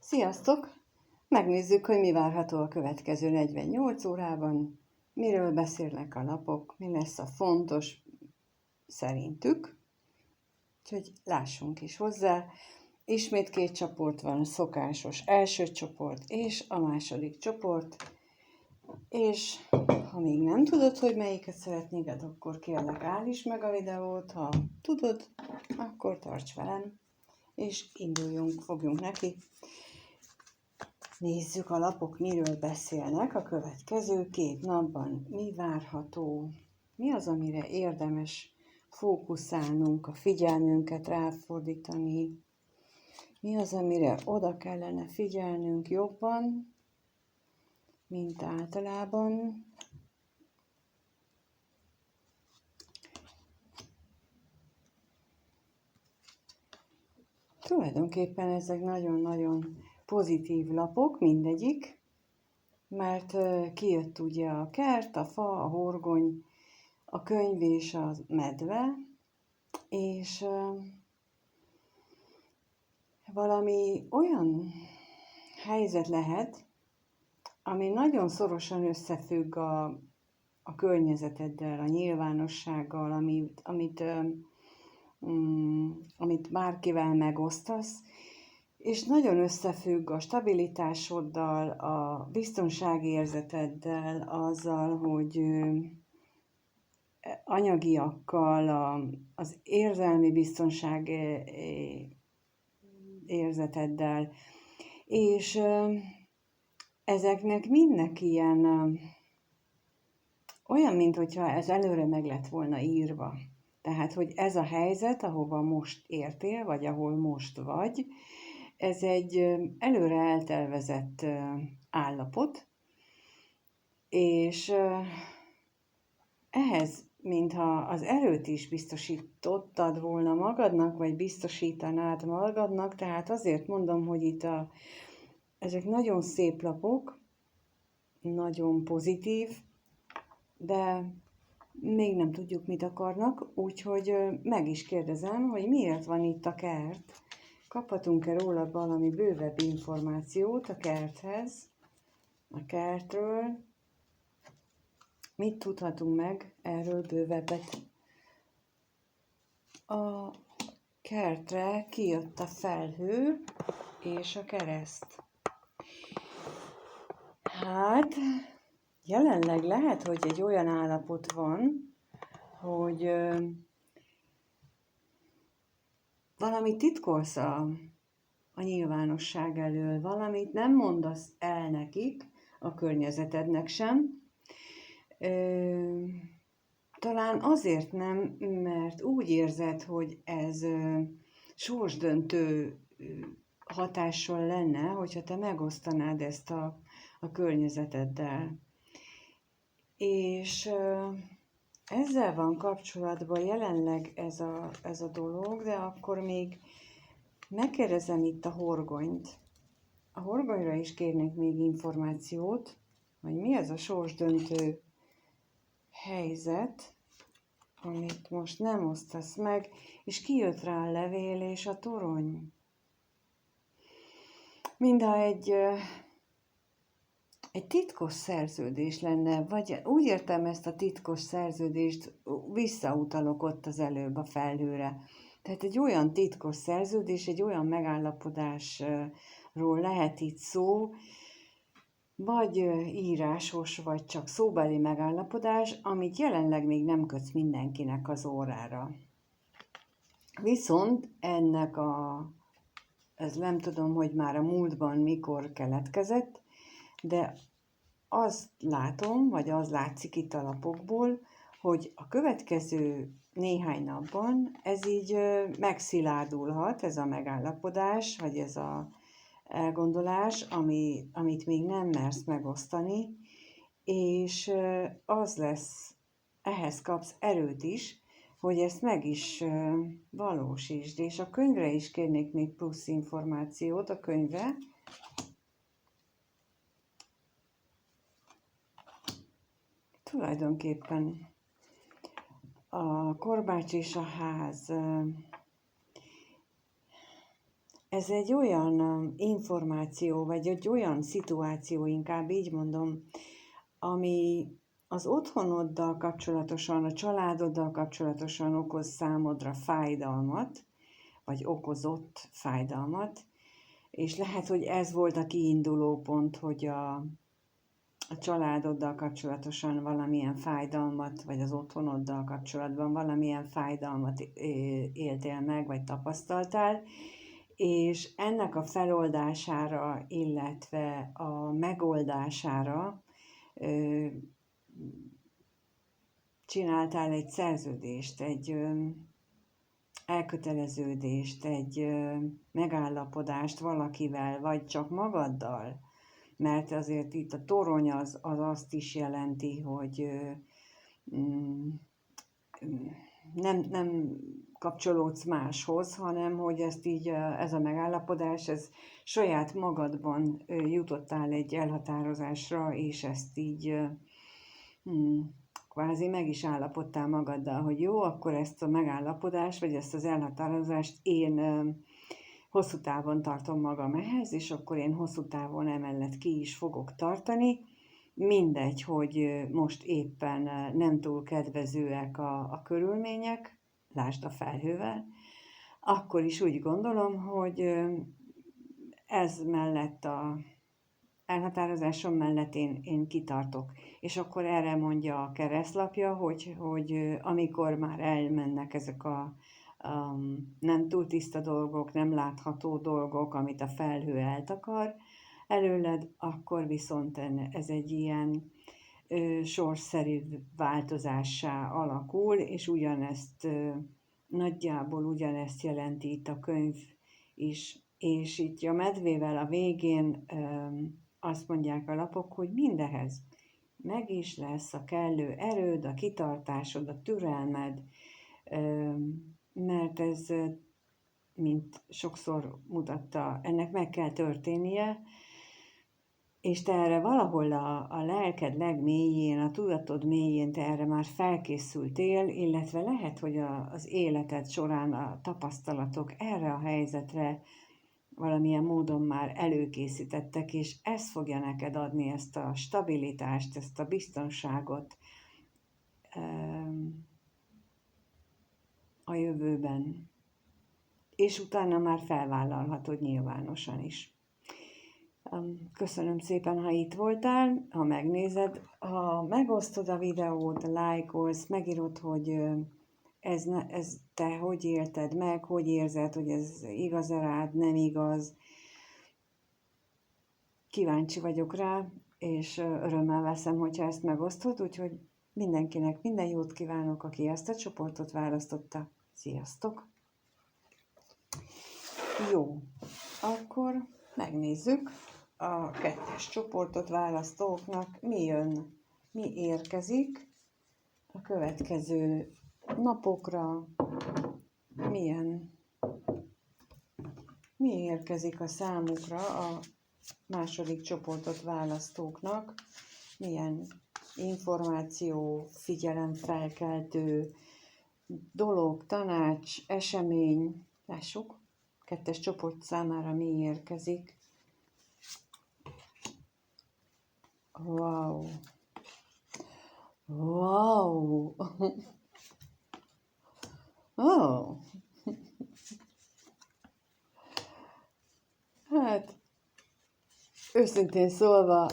Sziasztok! Megnézzük, hogy mi várható a következő 48 órában, miről beszélnek a lapok, mi lesz a fontos szerintük. Úgyhogy lássunk is hozzá. Ismét két csoport van, a szokásos első csoport és a második csoport. És ha még nem tudod, hogy melyiket szeretnéd, akkor kérlek, állíts meg a videót. Ha tudod, akkor tarts velem, és fogjunk neki. Nézzük, a lapok miről beszélnek a következő 2 napban. Mi várható? Mi az, amire érdemes fókuszálnunk, a figyelmünket ráfordítani? Mi az, amire oda kellene figyelnünk jobban, mint általában? Tulajdonképpen ezek nagyon-nagyon pozitív lapok, mindegyik, mert kijött ugye a kert, a fa, a horgony, a könyv és a medve, és valami olyan helyzet lehet, ami nagyon szorosan összefügg a környezeteddel, a nyilvánossággal, amit bárkivel megosztasz, és nagyon összefügg a stabilitásoddal, a biztonságérzeteddel, azzal, hogy anyagiakkal, az érzelmi biztonság érzeteddel, és ezeknek mindnek ilyen olyan, mintha ez előre meg lett volna írva. Tehát, hogy ez a helyzet, ahova most értél, vagy ahol most vagy, ez egy előre eltervezett állapot, és ehhez, mintha az erőt is biztosítottad volna magadnak, vagy biztosítanád magadnak, tehát azért mondom, hogy itt ezek nagyon szép lapok, nagyon pozitív, de még nem tudjuk, mit akarnak, úgyhogy meg is kérdezem, hogy miért van itt a kert. Kaphatunk-e róla valami bővebb információt a kerthez, a kertről? Mit tudhatunk meg erről bővebbet? A kertre kijött a felhő és a kereszt. Hát, jelenleg lehet, hogy egy olyan állapot van, hogy valamit titkolsz a nyilvánosság elől, valamit nem mondasz el nekik, a környezetednek sem. Talán azért nem, mert úgy érzed, hogy ez sorsdöntő hatással lenne, hogyha te megosztanád ezt a környezeteddel. És ezzel van kapcsolatban jelenleg ez a dolog, de akkor még megkérdezem itt a horgonyt. A horgonyra is kérnék még információt, hogy mi ez a sorsdöntő helyzet, amit most nem osztasz meg, és kijött rá a levél és a torony. Mintha egy titkos szerződés lenne, vagy úgy értem ezt a titkos szerződést, visszautalok ott az előbb a felhőre. Tehát egy olyan titkos szerződés, egy olyan megállapodásról lehet itt szó, vagy írásos, vagy csak szóbeli megállapodás, amit jelenleg még nem kötsz mindenkinek az órára. Viszont ez nem tudom, hogy már a múltban mikor keletkezett, de azt látom, vagy az látszik itt a lapokból, hogy a következő néhány napban ez így megszilárdulhat, ez a megállapodás, vagy ez az elgondolás, amit még nem mersz megosztani, és az lesz, ehhez kapsz erőt is, hogy ezt meg is valósítsd. És a könyvre is kérnék még plusz információt, a könyvre. Tulajdonképpen a korbács és a ház ez egy olyan információ, vagy egy olyan szituáció, inkább így mondom, ami az otthonoddal kapcsolatosan, a családoddal kapcsolatosan okoz számodra fájdalmat, vagy okozott fájdalmat, és lehet, hogy ez volt a kiinduló pont, hogy a családoddal kapcsolatosan valamilyen fájdalmat, vagy az otthonoddal kapcsolatban valamilyen fájdalmat éltél meg, vagy tapasztaltál, és ennek a feloldására, illetve a megoldására csináltál egy szerződést, egy elköteleződést, egy megállapodást valakivel, vagy csak magaddal, mert azért itt a torony az azt is jelenti, hogy nem kapcsolódsz máshoz, hanem hogy ezt így, ez a megállapodás, ez saját magadban jutottál egy elhatározásra, és ezt így kvázi meg is állapodtál magaddal, hogy jó, akkor ezt a megállapodást, vagy ezt az elhatározást én hosszú távon tartom magam ehhez, és akkor én hosszú távon emellett ki is fogok tartani. Mindegy, hogy most éppen nem túl kedvezőek a körülmények, lásd a felhővel, akkor is úgy gondolom, hogy ez mellett a elhatározásom mellett én kitartok. És akkor erre mondja a keresztlapja, hogy amikor már elmennek ezek a nem túl tiszta dolgok, nem látható dolgok, amit a felhő eltakar előled, akkor viszont ez egy ilyen sorsszerű változássá alakul, és nagyjából ugyanezt jelenti itt a könyv is. És itt a medvével a végén azt mondják a lapok, hogy mindehez meg is lesz a kellő erőd, a kitartásod, a türelmed, mert ez, mint sokszor mutatta, ennek meg kell történnie, és te erre valahol a lelked legmélyén, a tudatod mélyén te erre már felkészültél, illetve lehet, hogy az életed során a tapasztalatok erre a helyzetre valamilyen módon már előkészítettek, és ez fogja neked adni ezt a stabilitást, ezt a biztonságot a jövőben. És utána már felvállalhatod nyilvánosan is. Köszönöm szépen, ha itt voltál, ha megnézed, ha megosztod a videót, lájkolsz, megírod, hogy ez te hogy élted meg, hogy érzed, hogy ez igaz-e rád, nem igaz. Kíváncsi vagyok rá, és örömmel veszem, hogyha ezt megosztod, úgyhogy mindenkinek minden jót kívánok, aki ezt a csoportot választotta. Sziasztok! Jó, akkor megnézzük a 2-es csoportot választóknak, mi jön, mi érkezik a következő napokra, mi érkezik a számukra a második csoportot választóknak, milyen információ, figyelemfelkeltő dolog, tanács, esemény, lássuk, 2-es csoport számára mi érkezik. Wow! Wow! Oh! Hát, őszintén szólva,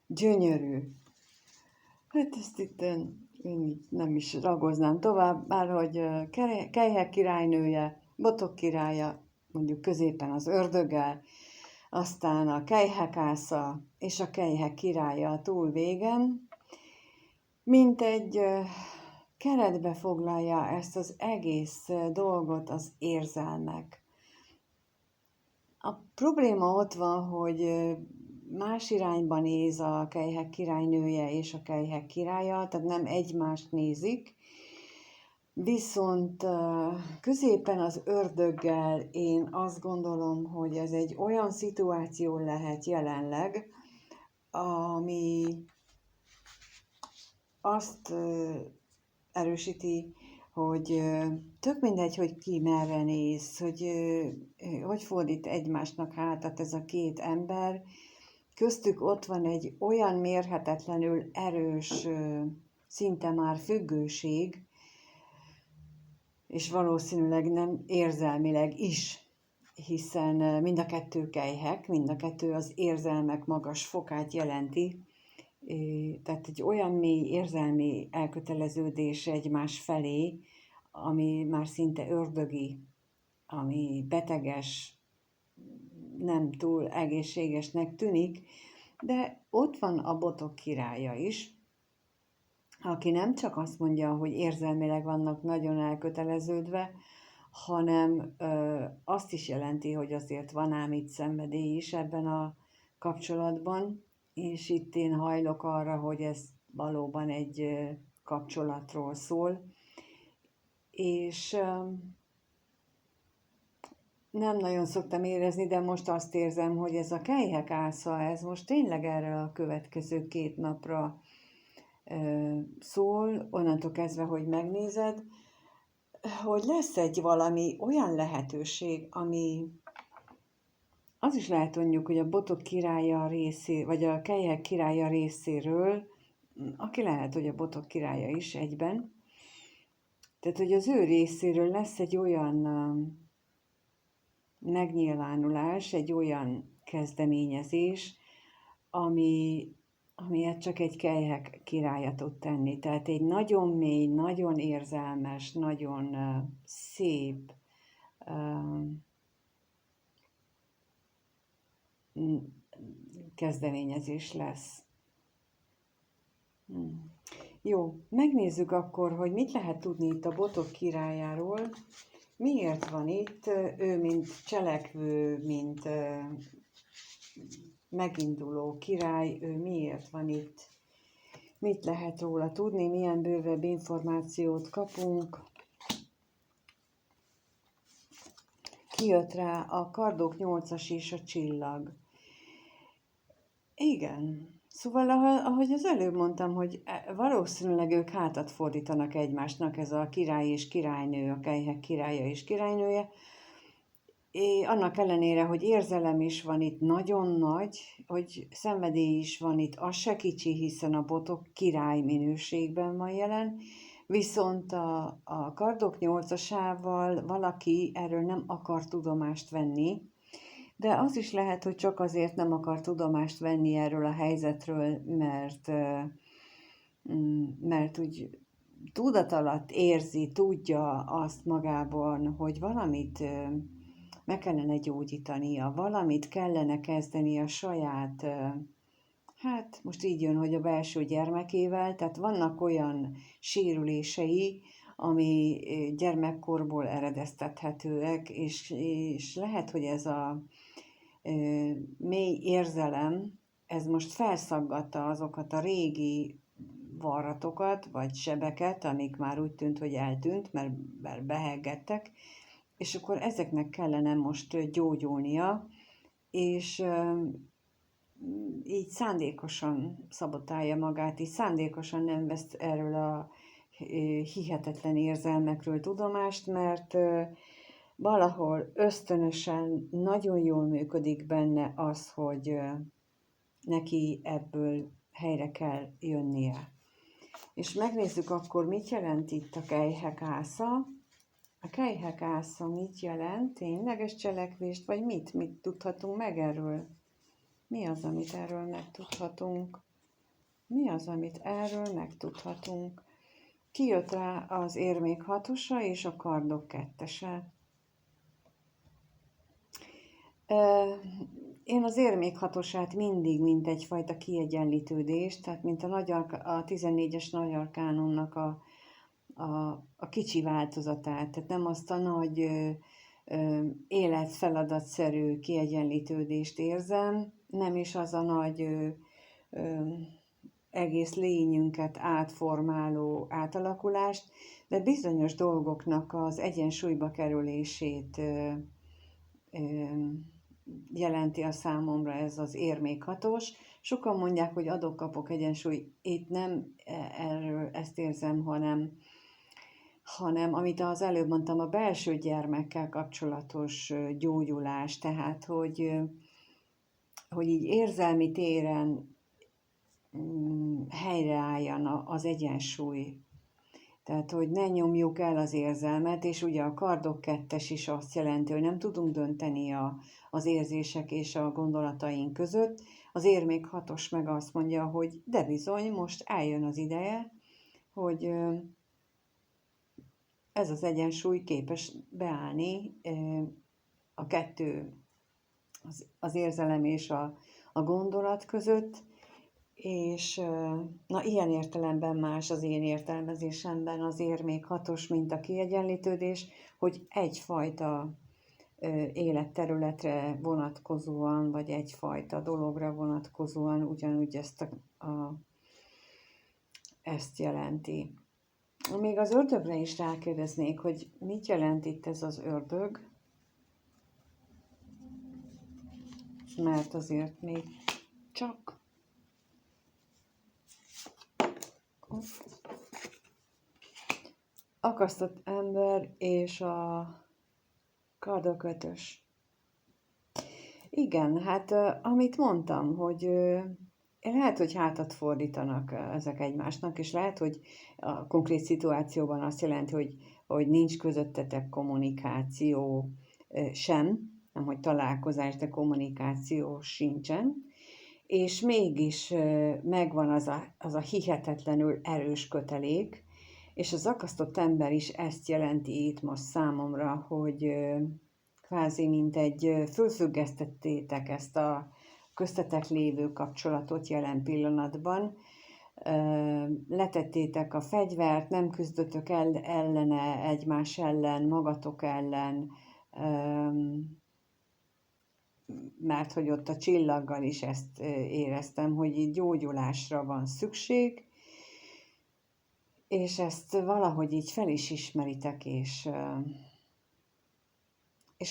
gyönyörű. Hát ezt itt én nem is ragoznám tovább, bárhogy Kelyhek királynője, Botok királya, mondjuk középen az ördöggel, aztán a kelyhekásza és a kelyhek királya a túl végen, mint egy keretbe foglalja ezt az egész dolgot az érzelmek. A probléma ott van, hogy más irányba néz a kelyhek királynője és a kelyhek királya, tehát nem egymást nézik, viszont középen az ördöggel én azt gondolom, hogy ez egy olyan szituáció lehet jelenleg, ami azt erősíti, hogy tök mindegy, hogy ki merre néz, hogy fordít egymásnak hátat ez a két ember, köztük ott van egy olyan mérhetetlenül erős, szinte már függőség, és valószínűleg nem érzelmileg is, hiszen mind a kettő kelyhek, mind a kettő az érzelmek magas fokát jelenti, tehát egy olyan mély érzelmi elköteleződés egymás felé, ami már szinte ördögi, ami beteges, nem túl egészségesnek tűnik, de ott van a botok királya is, aki nem csak azt mondja, hogy érzelmileg vannak nagyon elköteleződve, hanem azt is jelenti, hogy azért van ám itt szenvedély is ebben a kapcsolatban, és itt én hajlok arra, hogy ez valóban egy kapcsolatról szól, és nem nagyon szoktam érezni, de most azt érzem, hogy ez a kelyhek ásza, ez most tényleg erre a következő 2 napra szól, onnantól kezdve, hogy megnézed, hogy lesz egy valami olyan lehetőség, ami az is lehet mondjuk, hogy a botok királya részé, vagy a kelyhek királya részéről, aki lehet, hogy a botok királya is egyben, tehát, hogy az ő részéről lesz egy olyan megnyilvánulás, egy olyan kezdeményezés, amilyet csak egy kelyhek királya tud tenni. Tehát egy nagyon mély, nagyon érzelmes, nagyon szép, kezdeményezés lesz. Jó, megnézzük akkor, hogy mit lehet tudni itt a botok királyáról. Miért van itt? Ő, mint cselekvő, mint meginduló király, ő miért van itt? Mit lehet róla tudni? Milyen bővebb információt kapunk? Kijött rá a kardok 8-as és a csillag. Igen. Szóval, ahogy az előbb mondtam, hogy valószínűleg ők hátat fordítanak egymásnak, ez a király és királynő, a kelyhek királya és királynője. Annak ellenére, hogy érzelem is van itt nagyon nagy, hogy szenvedély is van itt, az se kicsi, hiszen a botok király minőségben van jelen, viszont a kardok 8-asával valaki erről nem akar tudomást venni, de az is lehet, hogy csak azért nem akar tudomást venni erről a helyzetről, mert úgy tudatalatt érzi, tudja azt magában, hogy valamit meg kellene gyógyítania, valamit kellene kezdeni a saját, hát most így jön, hogy a belső gyermekével, tehát vannak olyan sérülései, ami gyermekkorból eredeztethetőek, és lehet, hogy ez a mély érzelem, ez most felszaggatta azokat a régi varratokat, vagy sebeket, amik már úgy tűnt, hogy eltűnt, mert beheggettek, és akkor ezeknek kellene most gyógyulnia, és így szándékosan szabotálja magát, így szándékosan nem vesz erről a hihetetlen érzelmekről tudomást, mert valahol ösztönösen nagyon jól működik benne az, hogy neki ebből helyre kell jönnie. És megnézzük akkor, mit jelent itt a kelyhek ásza. A kelyhek ásza mit jelent? Tényleges cselekvést, vagy mit? Mit tudhatunk meg erről? Mi az, amit erről megtudhatunk? Mi az, amit erről megtudhatunk? Kijött rá az érmék 6-osa és a kardok 2-ese. Én az érmék 6-osát mindig, mint egyfajta kiegyenlítődés, tehát mint a 14-es nagy arkánumnak a kicsi változatát, tehát nem azt a nagy életfeladatszerű kiegyenlítődést érzem, nem is az a nagy egész lényünket átformáló átalakulást, de bizonyos dolgoknak az egyensúlyba kerülését jelenti a számomra ez az érmék 6-os. Sokan mondják, hogy adok-kapok egyensúly. Itt nem erről ezt érzem, hanem amit az előbb mondtam, a belső gyermekkel kapcsolatos gyógyulás, tehát hogy így érzelmi téren helyreálljon az egyensúly. Tehát, hogy ne nyomjuk el az érzelmet, és ugye a kardok kettes is azt jelenti, hogy nem tudunk dönteni az érzések és a gondolataink között. Az érmék hatos meg azt mondja, hogy de bizony, most eljön az ideje, hogy ez az egyensúly képes beállni a kettő, az érzelem és a gondolat között, és na, ilyen értelemben más az én értelmezésemben az érmék hatos, mint a kiegyenlítődés, hogy egyfajta életterületre vonatkozóan, vagy egyfajta dologra vonatkozóan ugyanúgy ezt jelenti. Még az ördögre is rákérdeznék, hogy mit jelent itt ez az ördög, mert azért még csak akasztott ember és a kardok ötös. Igen, hát amit mondtam, hogy lehet, hogy hátat fordítanak ezek egymásnak, és lehet, hogy a konkrét szituációban azt jelenti, hogy nincs közöttetek kommunikáció sem, nem hogy találkozás, de kommunikáció sincsen, és mégis megvan az a hihetetlenül erős kötelék, és az akasztott ember is ezt jelenti itt most számomra, hogy kvázi mint fölfüggesztettétek ezt a köztetek lévő kapcsolatot jelen pillanatban, letettétek a fegyvert, nem küzdötök ellene, egymás ellen, magatok ellen, mert hogy ott a csillaggal is ezt éreztem, hogy így gyógyulásra van szükség, és ezt valahogy így fel is ismeritek, és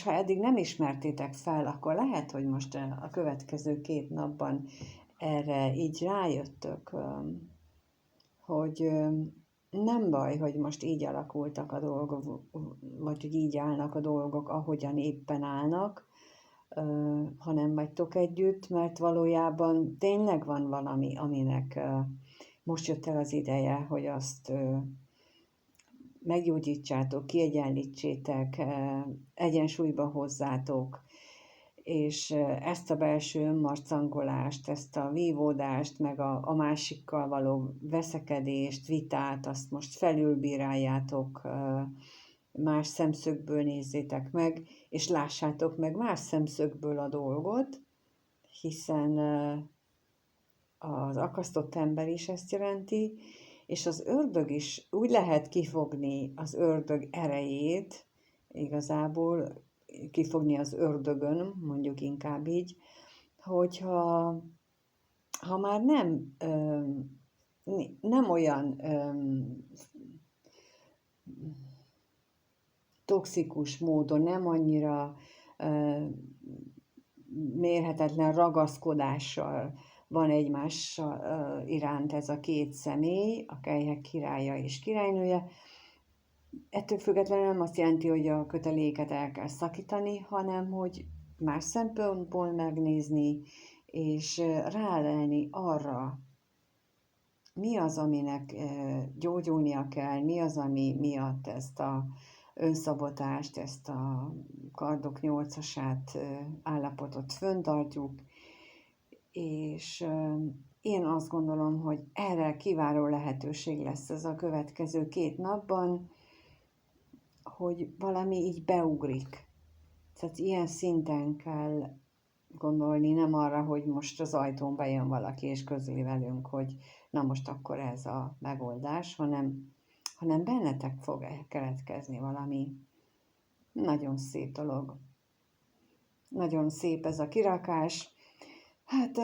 ha eddig nem ismertétek fel, akkor lehet, hogy most a következő 2 napban erre így rájöttök, hogy nem baj, hogy most így alakultak a dolgok, vagy hogy így állnak a dolgok, ahogyan éppen állnak, ha nem vagytok együtt, mert valójában tényleg van valami, aminek most jött el az ideje, hogy azt meggyógyítsátok, kiegyenlítsétek, egyensúlyba hozzátok, és ezt a belső önmarcangolást, ezt a vívódást, meg a másikkal való veszekedést, vitát, azt most felülbíráljátok, más szemszögből nézzétek meg, és lássátok meg más szemszögből a dolgot, hiszen az akasztott ember is ezt jelenti, és az ördög is úgy lehet kifogni az ördög erejét, igazából kifogni az ördögön, mondjuk inkább így, hogyha már nem olyan toxikus módon, nem annyira mérhetetlen ragaszkodással van egymás iránt ez a 2 személy, a kelyhek királya és királynője. Ettől függetlenül nem azt jelenti, hogy a köteléket el kell szakítani, hanem hogy más szempontból megnézni, és rálelni arra, mi az, aminek gyógyulnia kell, mi az, ami miatt ezt a önszabotást, ezt a kardok 8-asát állapotot föntartjuk, és én azt gondolom, hogy erre kiváló lehetőség lesz ez a következő 2 napban, hogy valami így beugrik. Tehát ilyen szinten kell gondolni, nem arra, hogy most az ajtón bejön valaki és közli velünk, hogy na most akkor ez a megoldás, hanem bennetek fog keletkezni valami nagyon szép dolog. Nagyon szép ez a kirakás. Hát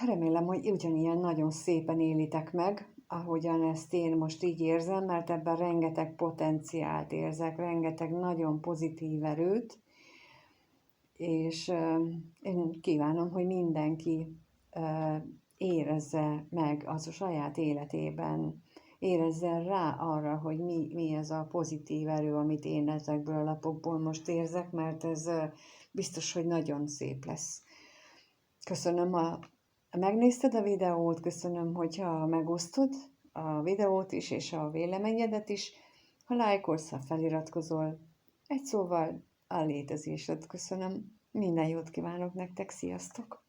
remélem, hogy ugyanilyen nagyon szépen élitek meg, ahogyan ezt én most így érzem, mert ebben rengeteg potenciált érzek, rengeteg nagyon pozitív erőt, és én kívánom, hogy mindenki érezze meg az a saját életében érezzen rá arra, hogy mi ez a pozitív erő, amit én ezekből a lapokból most érzek, mert ez biztos, hogy nagyon szép lesz. Köszönöm, megnézted a videót, köszönöm, hogyha megosztod a videót is, és a véleményedet is, ha lájkolsz, ha feliratkozol. Egy szóval a létezésed köszönöm. Minden jót kívánok nektek, sziasztok!